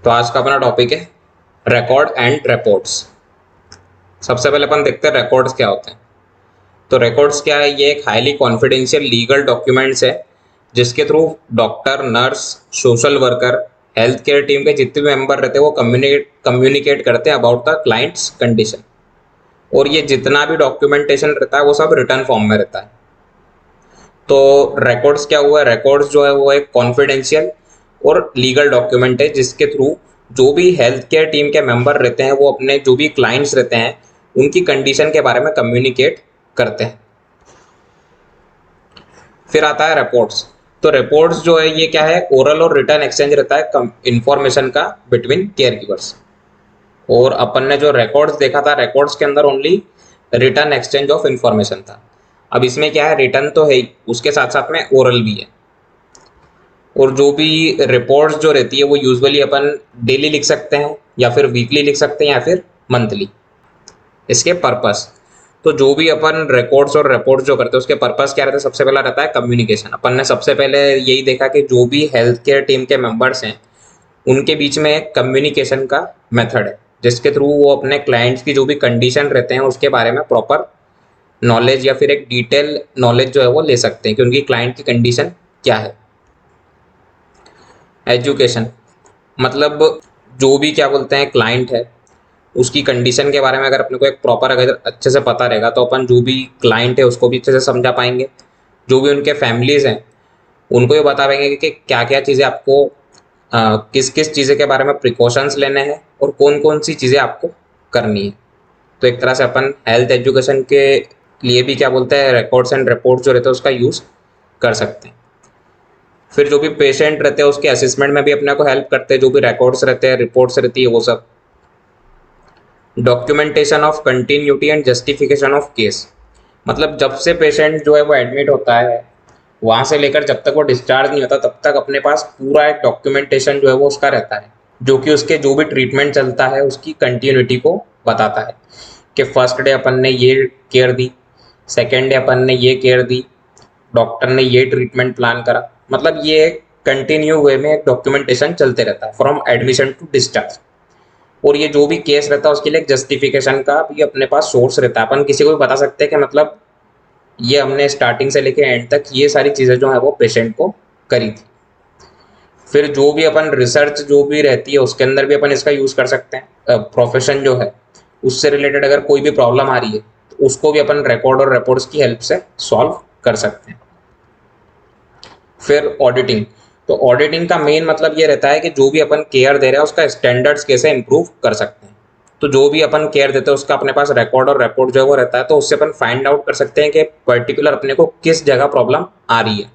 तो आज का अपना टॉपिक है रिकॉर्ड एंड रिपोर्ट्स। सबसे पहले अपन देखते हैं रिकॉर्ड्स क्या होते हैं। तो रिकॉर्ड्स क्या है, ये एक हाईली कॉन्फिडेंशियल लीगल डॉक्यूमेंट्स है जिसके through doctor, nurse, social worker, health care team के जितने भी मेंबर रहते हैं वो कम्युनिकेट करते हैं अबाउट द क्लाइंट्स कंडीशन। और ये जितना भी डॉक्यूमेंटेशन रहता है वो सब रिटर्न फॉर्म में रहता है। तो रिकॉर्ड्स क्या हुआ है, रिकॉर्ड्स जो है वो एक कॉन्फिडेंशियल और लीगल डॉक्यूमेंट है जिसके थ्रू जो भी हेल्थ केयर टीम के मेंबर रहते हैं वो अपने जो भी क्लाइंट्स रहते हैं उनकी कंडीशन के बारे में कम्युनिकेट करते हैं। फिर आता है रिपोर्ट्स। तो रिपोर्ट्स जो है ये क्या है, ओरल और रिटर्न एक्सचेंज रहता है इंफॉर्मेशन का बिटवीन केयर गिवर्स। और अपन ने जो रिकॉर्ड्स देखा था, रिकॉर्ड्स के अंदर only return exchange of information था। अब इसमें क्या है, रिटर्न तो है ही, उसके साथ साथ में ओरल भी है। और जो भी रिपोर्ट्स जो रहती है वो यूजुअली अपन डेली लिख सकते हैं या फिर वीकली लिख सकते हैं या फिर मंथली। इसके पर्पस, तो जो भी अपन रिकॉर्ड्स और रिपोर्ट्स जो करते हैं उसके पर्पस क्या रहता है, सबसे पहला रहता है कम्युनिकेशन। अपन ने सबसे पहले यही देखा कि जो भी हेल्थ केयर टीम के मेंबर्स हैं उनके बीच में एक कम्युनिकेशन का मेथड है जिसके थ्रू वो अपने क्लाइंट्स की जो भी कंडीशन रहते हैं उसके बारे में प्रॉपर नॉलेज या फिर एक डिटेल नॉलेज जो है वो ले सकते हैं कि उनकी क्लाइंट की कंडीशन क्या है। एजुकेशन, मतलब जो भी क्या बोलते हैं क्लाइंट है उसकी कंडीशन के बारे में अगर अपने को एक प्रॉपर अगर अच्छे से पता रहेगा तो अपन जो भी क्लाइंट है उसको भी अच्छे से समझा पाएंगे। जो भी उनके फैमिलीज हैं उनको भी बता पाएंगे कि क्या क्या चीज़ें आपको किस किस चीज़ें के बारे में प्रिकॉशंस लेने हैं और कौन कौन सी चीज़ें आपको करनी है। तो एक तरह से अपन हेल्थ एजुकेशन के लिए भी क्या बोलते हैं रिकॉर्ड्स एंड रिपोर्ट्स जो रहते हैं उसका यूज़ कर सकते हैं। फिर जो भी पेशेंट रहते हैं उसके असेसमेंट में भी अपने को हेल्प करते हैं, जो भी रिकॉर्ड्स रहते हैं, रिपोर्ट्स रहती है वो सब। Documentation of continuity and justification of case, मतलब जब से पेशेंट जो है वो एडमिट होता है वहाँ से लेकर जब तक वो डिस्चार्ज नहीं होता तब तक अपने पास पूरा एक डॉक्यूमेंटेशन जो है वो उसका रहता है जो कि उसके जो भी ट्रीटमेंट चलता है उसकी कंटिन्यूटी को बताता है कि फर्स्ट डे अपन ने ये केयर दी, सेकेंड डे अपन ने ये केयर दी, डॉक्टर ने ये ट्रीटमेंट प्लान करा। मतलब ये एक कंटिन्यू वे में एक डॉक्यूमेंटेशन चलते रहता है फ्रॉम एडमिशन टू डिस्चार्ज। और ये जो भी केस रहता है उसके लिए एक जस्टिफिकेशन का भी अपने पास सोर्स रहता है। अपन किसी को भी बता सकते हैं कि मतलब ये हमने स्टार्टिंग से लेके एंड तक ये सारी चीज़ें जो है वो पेशेंट को करी थी। फिर जो भी अपन रिसर्च जो भी रहती है उसके अंदर भी अपन इसका यूज़ कर सकते हैं। प्रोफेशन जो है उससे रिलेटेड अगर कोई भी प्रॉब्लम आ रही है तो उसको भी अपन रिकॉर्ड और रिपोर्ट्स की हेल्प से सॉल्व कर सकते हैं। फिर ऑडिटिंग, तो ऑडिटिंग का मेन मतलब ये रहता है कि जो भी अपन केयर दे रहे हैं उसका स्टैंडर्ड्स कैसे इंप्रूव कर सकते हैं। तो जो भी अपन केयर देते हैं उसका अपने पास रिकॉर्ड और रिपोर्ट जो है वो रहता है, तो उससे अपन फाइंड आउट कर सकते हैं कि पर्टिकुलर अपने को किस जगह प्रॉब्लम आ रही है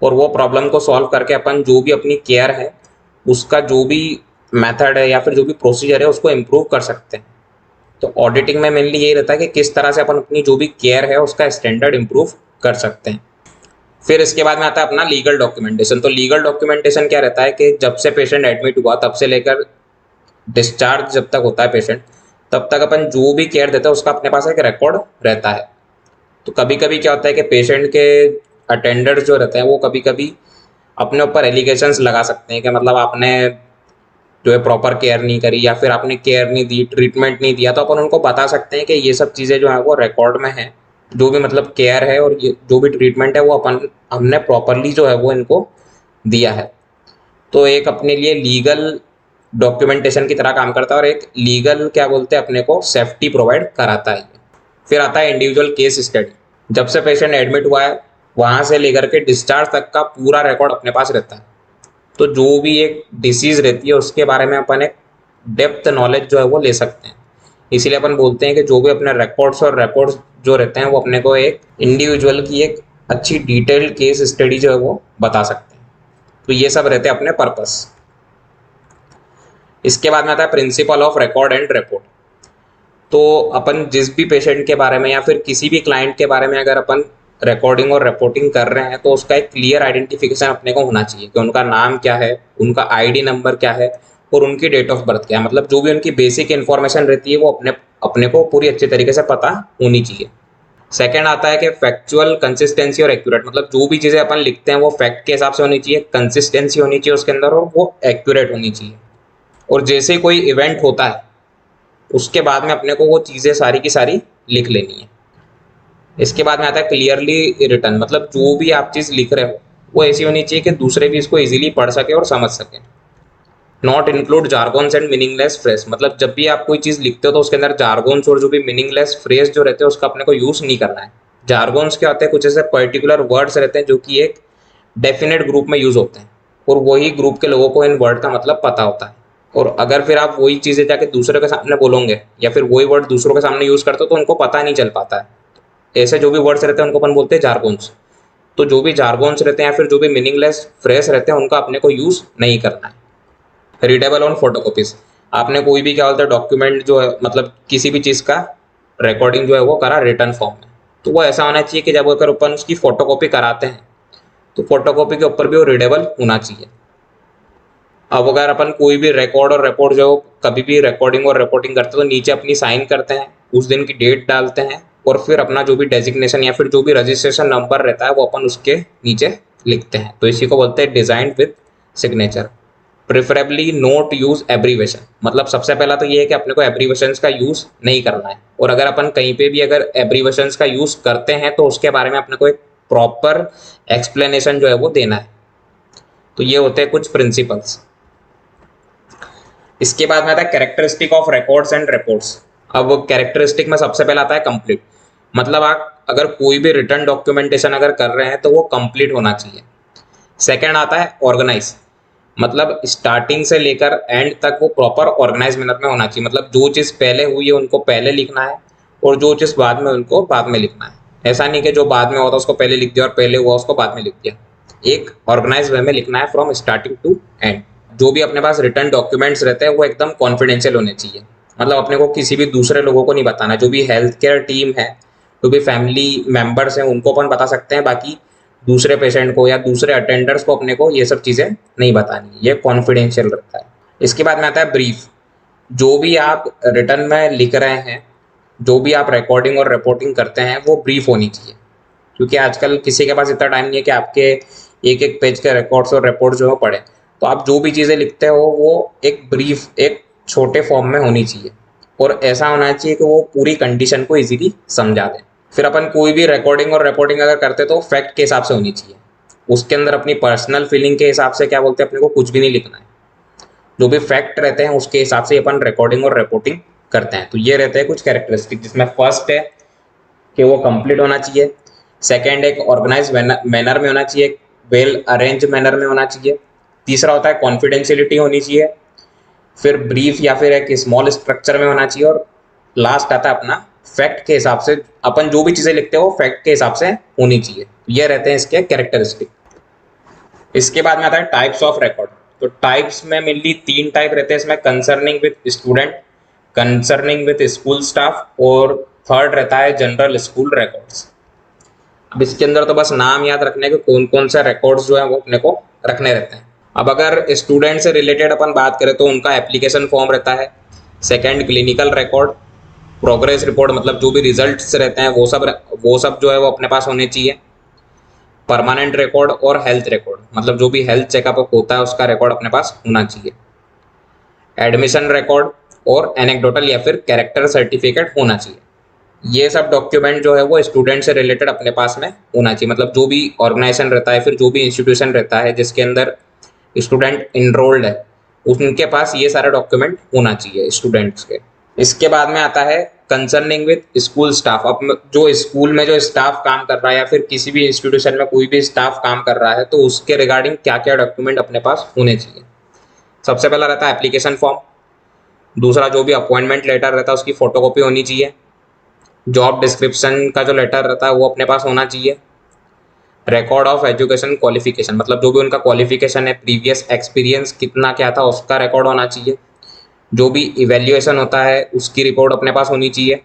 और वो प्रॉब्लम को सॉल्व करके अपन जो भी अपनी केयर है उसका जो भी मेथड है या फिर जो भी प्रोसीजर है उसको इम्प्रूव कर सकते हैं। तो ऑडिटिंग में मेनली यही रहता है कि किस तरह से अपन अपनी जो भी केयर है उसका स्टैंडर्ड इम्प्रूव कर सकते हैं। फिर इसके बाद में आता है अपना लीगल डॉक्यूमेंटेशन। तो लीगल डॉक्यूमेंटेशन क्या रहता है कि जब से पेशेंट एडमिट हुआ तब से लेकर डिस्चार्ज जब तक होता है पेशेंट तब तक अपन जो भी केयर देते हैं उसका अपने पास एक रिकॉर्ड रहता है। तो कभी कभी क्या होता है कि पेशेंट के अटेंडर्स जो रहते हैं वो कभी कभी अपने ऊपर एलिगेशंस लगा सकते हैं कि मतलब आपने जो है प्रॉपर केयर नहीं करी या फिर आपने केयर नहीं दी, ट्रीटमेंट नहीं दिया। तो अपन उनको बता सकते हैं कि ये सब चीज़ें जो है वो रिकॉर्ड में है, जो भी मतलब केयर है और ये जो भी ट्रीटमेंट है वो अपन हमने प्रॉपरली जो है वो इनको दिया है। तो एक अपने लिए लीगल डॉक्यूमेंटेशन की तरह काम करता है और एक लीगल क्या बोलते हैं अपने को सेफ्टी प्रोवाइड कराता है। फिर आता है इंडिविजुअल केस स्टडी। जब से पेशेंट एडमिट हुआ है वहाँ से लेकर के डिस्चार्ज तक का पूरा रिकॉर्ड अपने पास रहता है। तो जो भी एक डिसीज़ रहती है उसके बारे में अपन एक डेप्थ नॉलेज जो है वो ले सकते हैं। इसीलिए अपन बोलते हैं कि जो भी अपने रिकॉर्ड्स और रिपोर्ट्स जो रहते हैं वो अपने को एक इंडिविजुअल की एक अच्छी डिटेल्ड केस स्टडी जो है वो बता सकते हैं। तो ये सब रहते हैं अपने पर्पस। इसके बाद में आता है principle of record and report. तो अपन जिस भी पेशेंट के बारे में या फिर किसी भी क्लाइंट के बारे में अगर अपन रिकॉर्डिंग और रिपोर्टिंग कर रहे हैं तो उसका एक क्लियर आइडेंटिफिकेशन अपने को होना चाहिए कि उनका नाम क्या है, उनका आईडी नंबर क्या है और उनकी डेट ऑफ बर्थ क्या है। मतलब जो भी उनकी बेसिक इन्फॉर्मेशन रहती है वो अपने अपने को पूरी अच्छी तरीके से पता होनी चाहिए। सेकेंड आता है कि फैक्चुअल कंसिस्टेंसी और एक्यूरेट, मतलब जो भी चीज़ें अपन लिखते हैं वो फैक्ट के हिसाब से होनी चाहिए, कंसिस्टेंसी होनी चाहिए उसके अंदर और वो एक्यूरेट होनी चाहिए। और जैसे ही कोई इवेंट होता है उसके बाद में अपने को वो चीज़ें सारी की सारी लिख लेनी है। इसके बाद में आता है क्लियरली रिटन, मतलब जो भी आप चीज़ लिख रहे हो वो ऐसी होनी चाहिए कि दूसरे भी इसको इजीली पढ़ सके और समझ सके। Not include jargons and meaningless phrase, मतलब जब भी आप कोई चीज़ लिखते हो तो उसके अंदर जार्गोन्स और जो भी मीनिंगलेस फ्रेज जो रहते हैं उसका अपने को यूज़ नहीं करना है। जार्गोन्स क्या होते हैं, कुछ ऐसे पर्टिकुलर वर्ड्स रहते हैं जो कि एक डेफिनेट ग्रुप में यूज़ होते हैं और वही ग्रुप के लोगों को इन वर्ड का मतलब पता होता है। और अगर फिर आप वही चीज़ें जाके दूसरे के सामने बोलोगे या फिर वही वर्ड दूसरों के सामने यूज़ करते हो तो उनको पता नहीं चल पाता है। ऐसे जो भी वर्ड्स रहते हैं उनको अपन बोलते हैं जार्गोन्स। तो जो भी जार्गोन्स रहते हैं या फिर जो भी मीनिंगलेस फ्रेज रहते हैं उनका अपने को यूज़ नहीं करना है। रीडेबल ऑन फोटोकॉपीज, आपने कोई भी क्या बोलते हैं डॉक्यूमेंट जो है मतलब किसी भी चीज़ का रिकॉर्डिंग जो है वो करा रिटर्न फॉर्म में, तो वो ऐसा होना चाहिए कि जब अगर अपन उसकी फोटोकॉपी कराते हैं तो फोटोकॉपी के ऊपर भी वो रीडेबल होना चाहिए। अब अगर अपन कोई भी रिकॉर्ड और रिपोर्ट जो कभी भी रिकॉर्डिंग और रिपोर्टिंग करते हैं तो नीचे अपनी साइन करते हैं, उस दिन की डेट डालते हैं और फिर अपना जो भी डेजिग्नेशन या फिर जो भी रजिस्ट्रेशन नंबर रहता है वो अपन उसके नीचे लिखते हैं। तो इसी को बोलते हैं design with signature. Preferably note use abbreviation, मतलब सबसे पहला तो ये है कि अपने को एब्रीवेशंस का यूज नहीं करना है, और अगर अपन कहीं पे भी अगर एब्रीवेशंस का यूज करते हैं तो उसके बारे में अपने को एक प्रॉपर एक्सप्लेनेशन जो है वो देना है। तो ये होते हैं कुछ प्रिंसिपल्स। इसके बाद में आता है characteristic of records and reports. अब कैरेक्टरिस्टिक में सबसे पहला आता है कंप्लीट, मतलब आप अगर कोई भी रिटर्न डॉक्यूमेंटेशन अगर कर रहे हैं तो वो कंप्लीट होना चाहिए। सेकंड आता है ऑर्गेनाइज, मतलब स्टार्टिंग से लेकर एंड तक वो प्रॉपर ऑर्गेनाइज मैनर में होना चाहिए, मतलब जो चीज़ पहले हुई है उनको पहले लिखना है और जो चीज़ बाद में उनको बाद में लिखना है। ऐसा नहीं कि जो बाद में होता उसको पहले लिख दिया और पहले हुआ उसको बाद में लिख दिया। एक ऑर्गेनाइज वे में लिखना है फ्रॉम स्टार्टिंग टू एंड। जो भी अपने पास रिटर्न डॉक्यूमेंट्स रहते हैं वो एकदम कॉन्फिडेंशियल होने चाहिए, मतलब अपने को किसी भी दूसरे लोगों को नहीं बताना। जो भी हेल्थ केयर टीम है, जो भी फैमिली मेंबर्स हैं उनको अपन बता सकते हैं, बाकी दूसरे पेशेंट को या दूसरे अटेंडर्स को अपने को ये सब चीज़ें नहीं बतानी, ये कॉन्फिडेंशियल रहता है। इसके बाद में आता है ब्रीफ, जो भी आप रिटर्न में लिख रहे हैं, जो भी आप रिकॉर्डिंग और रिपोर्टिंग करते हैं वो ब्रीफ होनी चाहिए, क्योंकि आजकल किसी के पास इतना टाइम नहीं है कि आपके एक एक पेज के रिकॉर्ड्स और रिपोर्ट जो है पढ़े। तो आप जो भी चीज़ें लिखते हो वो एक ब्रीफ एक छोटे फॉर्म में होनी चाहिए और ऐसा होना चाहिए कि वो पूरी कंडीशन को इजीली समझा दें। फिर अपन कोई भी रिकॉर्डिंग और रिपोर्टिंग अगर करते तो फैक्ट के हिसाब से होनी चाहिए, उसके अंदर अपनी पर्सनल फीलिंग के हिसाब से क्या बोलते हैं अपने को कुछ भी नहीं लिखना है। जो भी फैक्ट रहते हैं उसके हिसाब से अपन रिकॉर्डिंग और रिपोर्टिंग करते हैं। तो ये रहते हैं कुछ कैरेक्टरिस्टिक, जिसमें फर्स्ट है कि वो कंप्लीट होना चाहिए, सेकेंड एक ऑर्गेनाइज मैनर में होना चाहिए, एक वेल अरेंज मैनर में होना चाहिए, तीसरा होता है कॉन्फिडेंशियलिटी होनी चाहिए, फिर ब्रीफ या फिर एक स्मॉल स्ट्रक्चर में होना चाहिए, और लास्ट आता है अपना फैक्ट के हिसाब से, अपन जो भी चीज़ें लिखते हैं वो फैक्ट के हिसाब से होनी चाहिए। ये रहते हैं इसके कैरेक्टरिस्टिक। इसके बाद में आता है टाइप्स ऑफ रिकॉर्ड। तो टाइप्स में मेनली तीन टाइप रहते हैं इसमें, concerning with student, concerning with school staff, और थर्ड रहता है जनरल स्कूल रिकॉर्ड्स। अब इसके अंदर तो बस नाम याद रखने के कौन कौन से रिकॉर्ड्स जो है वो अपने को रखने रहते हैं। अब अगर स्टूडेंट से रिलेटेड अपन बात करें तो उनका एप्लीकेशन फॉर्म रहता है, second clinical record, progress report, मतलब जो भी रिजल्ट्स रहते हैं वो सब जो है वो अपने पास होने चाहिए, परमानेंट रिकॉर्ड और हेल्थ रिकॉर्ड, मतलब जो भी हेल्थ चेकअप होता है उसका रिकॉर्ड अपने पास होना चाहिए, एडमिशन रिकॉर्ड और एनेक्डोटल या फिर कैरेक्टर सर्टिफिकेट होना चाहिए। ये सब डॉक्यूमेंट जो है वो स्टूडेंट से रिलेटेड अपने पास में होना चाहिए, मतलब जो भी ऑर्गेनाइजेशन रहता है फिर जो भी इंस्टीट्यूशन रहता है जिसके अंदर स्टूडेंट इनरोल्ड है उनके पास ये सारे डॉक्यूमेंट होना चाहिए स्टूडेंट्स के। इसके बाद में आता है कंसर्निंग विद स्कूल स्टाफ। अब जो स्कूल में जो स्टाफ काम कर रहा है या फिर किसी भी इंस्टीट्यूशन में कोई भी स्टाफ काम कर रहा है तो उसके रिगार्डिंग क्या क्या डॉक्यूमेंट अपने पास होने चाहिए। सबसे पहला रहता है एप्लीकेशन फॉर्म, दूसरा जो भी अपॉइंटमेंट लेटर रहता है उसकी फोटोकॉपी होनी चाहिए, जॉब डिस्क्रिप्शन का जो लेटर रहता है वो अपने पास होना चाहिए, रिकॉर्ड ऑफ एजुकेशन क्वालिफिकेशन, मतलब जो भी उनका क्वालिफिकेशन है, प्रीवियस एक्सपीरियंस कितना क्या था उसका रिकॉर्ड होना चाहिए, जो भी इवेल्युएशन होता है उसकी रिपोर्ट अपने पास होनी चाहिए,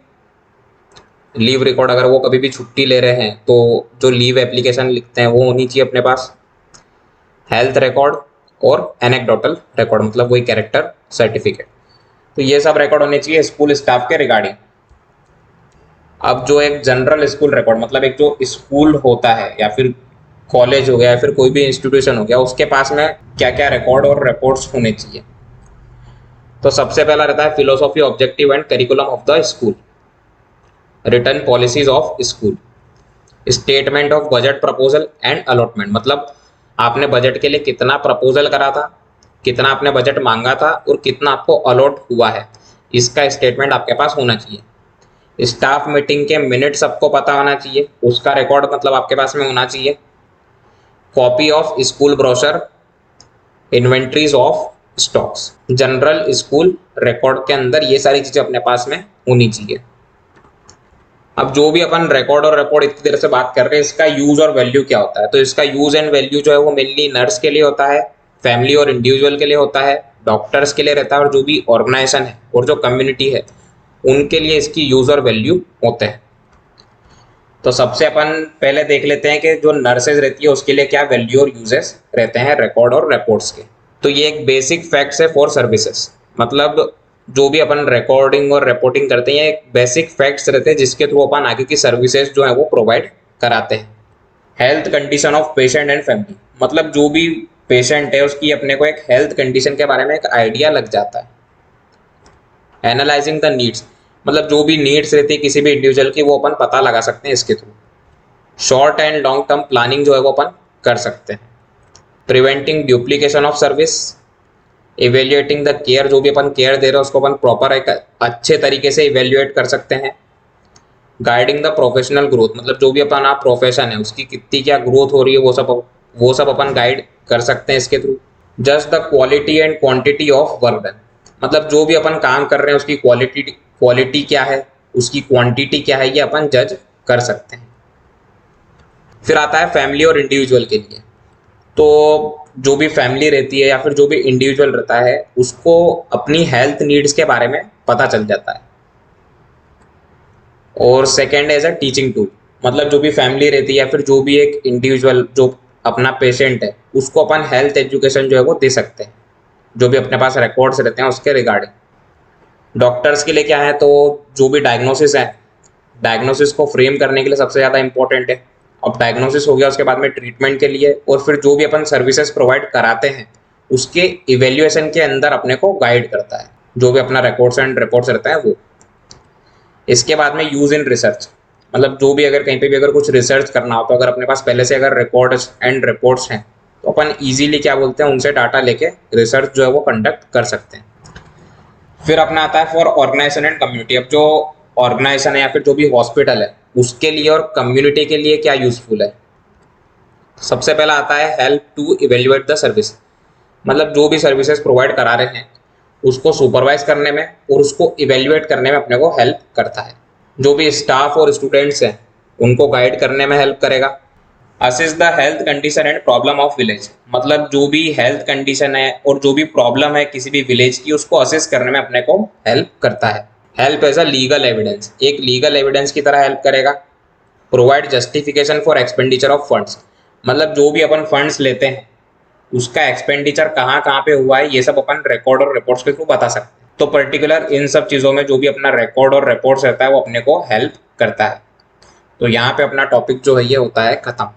लीव रिकॉर्ड अगर वो कभी भी छुट्टी ले रहे हैं तो जो लीव एप्लीकेशन लिखते हैं वो होनी चाहिए अपने पास, हेल्थ रिकॉर्ड और एनेक्डोटल रिकॉर्ड, मतलब वही कैरेक्टर सर्टिफिकेट। तो ये सब रिकॉर्ड होने चाहिए स्कूल स्टाफ के रिगार्डिंग। अब जो एक जनरल स्कूल रिकॉर्ड, मतलब एक जो स्कूल होता है या फिर कॉलेज हो गया या फिर कोई भी इंस्टीट्यूशन हो गया उसके पास में क्या क्या रिकॉर्ड और रिपोर्ट्स होने चाहिए। तो सबसे पहला रहता है philosophy, objective and curriculum of the school, return policies of school, statement of budget proposal and allotment, मतलब आपने बजट के लिए कितना प्रपोजल करा था, कितना आपने बजट मांगा था और कितना आपको अलॉट हुआ है, इसका स्टेटमेंट आपके पास होना चाहिए। स्टाफ मीटिंग के मिनट सबको पता होना चाहिए, उसका रिकॉर्ड मतलब आपके पास में होना चाहिए। Copy of school brochure, inventories of stocks, general school record के अंदर ये सारी चीजें अपने पास में होनी चाहिए। अब जो भी अपन रिकॉर्ड और रिपोर्ट इतनी देर से बात कर रहे हैं, इसका यूज और वैल्यू क्या होता है, तो इसका यूज एंड वैल्यू जो है वो मेनली नर्स के लिए होता है, फैमिली और इंडिविजुअल के लिए होता है, डॉक्टर्स के लिए रहता है, और जो भी ऑर्गेनाइजेशन है और जो कम्युनिटी है उनके लिए इसकी यूज और वैल्यू होते हैं। तो सबसे अपन पहले देख लेते हैं कि जो नर्सेज रहती है उसके लिए क्या वैल्यू और यूजेस रहते हैं रिकॉर्ड और रिपोर्ट्स के। तो ये एक बेसिक फैक्ट्स है फॉर सर्विसेज, मतलब जो भी अपन रिकॉर्डिंग और रिपोर्टिंग करते हैं एक बेसिक फैक्ट्स रहते हैं जिसके थ्रू अपन आगे की सर्विसेज जो है वो प्रोवाइड कराते हैं। Health condition of patient and family, मतलब जो भी पेशेंट है उसकी अपने को एक हेल्थ कंडीशन के बारे में एक आइडिया लग जाता है। एनालाइजिंग द नीड्स, मतलब जो भी नीड्स रहती है किसी भी इंडिविजुअल की वो अपन पता लगा सकते हैं इसके through. Short and long term planning जो है वो अपन कर सकते हैं। Preventing duplication of service, evaluating the care, जो भी अपन केयर दे रहे हैं उसको अपन प्रॉपर एक अच्छे तरीके से इवेल्युएट कर सकते हैं। गाइडिंग द प्रोफेशनल ग्रोथ, मतलब जो भी अपन आप प्रोफेशन है उसकी कितनी क्या ग्रोथ हो रही है वो सब अपन गाइड कर सकते हैं इसके through. Just the quality and quantity of work done, मतलब जो भी अपन काम कर रहे हैं उसकी क्वालिटी क्या है, उसकी क्वांटिटी क्या है, ये अपन जज कर सकते हैं। फिर आता है फैमिली और इंडिविजुअल के लिए, तो जो भी फैमिली रहती है या फिर जो भी इंडिविजुअल रहता है उसको अपनी हेल्थ नीड्स के बारे में पता चल जाता है। और second as a teaching tool, मतलब जो भी फैमिली रहती है या फिर जो भी एक इंडिविजुअल जो अपना पेशेंट है उसको अपन हेल्थ एजुकेशन जो है वो दे सकते हैं, जो भी अपने पास रिकॉर्ड्स रहते हैं उसके रिगार्डिंग। डॉक्टर्स के लिए क्या है, तो जो भी डायग्नोसिस है, डायग्नोसिस को फ्रेम करने के लिए सबसे ज़्यादा इंपॉर्टेंट है। अब डायग्नोसिस हो गया उसके बाद में ट्रीटमेंट के लिए, और फिर जो भी अपन सर्विसेज प्रोवाइड कराते हैं उसके इवेल्युएशन के अंदर अपने को गाइड करता है, जो भी अपना रिकॉर्ड्स एंड रिपोर्ट्स रहता है वो। इसके बाद में यूज इन रिसर्च, मतलब जो भी अगर कहीं पे भी अगर कुछ रिसर्च करना हो तो अगर अपने पास पहले से अगर रिकॉर्ड्स एंड रिपोर्ट्स हैं तो अपन इजीली क्या बोलते हैं उनसे डाटा लेके रिसर्च जो है वो कंडक्ट कर सकते हैं। फिर अपना आता है फॉर ऑर्गेनाइजेशन एंड कम्युनिटी, अब जो ऑर्गेनाइजेशन है या फिर जो भी हॉस्पिटल है उसके लिए और कम्युनिटी के लिए क्या यूजफुल है। सबसे पहला आता है help to evaluate the service, मतलब जो भी सर्विसेज प्रोवाइड करा रहे हैं उसको सुपरवाइज करने में और उसको इवेल्युएट करने में अपने को हेल्प करता है। जो भी स्टाफ और स्टूडेंट्स हैं उनको गाइड करने में हेल्प करेगा। Assist the health condition and problem of village, मतलब जो भी हेल्थ कंडीशन है और जो भी प्रॉब्लम है किसी भी विलेज की उसको असिस्ट करने में अपने को हेल्प करता है। Help as a legal evidence, एक लीगल एविडेंस की तरह हेल्प करेगा। Provide justification for expenditure of funds, मतलब जो भी अपन फंड्स लेते हैं उसका एक्सपेंडिचर कहाँ कहाँ पे हुआ है ये सब अपन रिकॉर्ड और रिपोर्ट्स के थ्रू बता सकते हैं। तो पर्टिकुलर इन सब चीज़ों में जो भी अपना रिकॉर्ड और रिपोर्ट्स रहता है वो अपने को हेल्प करता है। तो यहाँ पे अपना टॉपिक जो है ये होता है खत्म।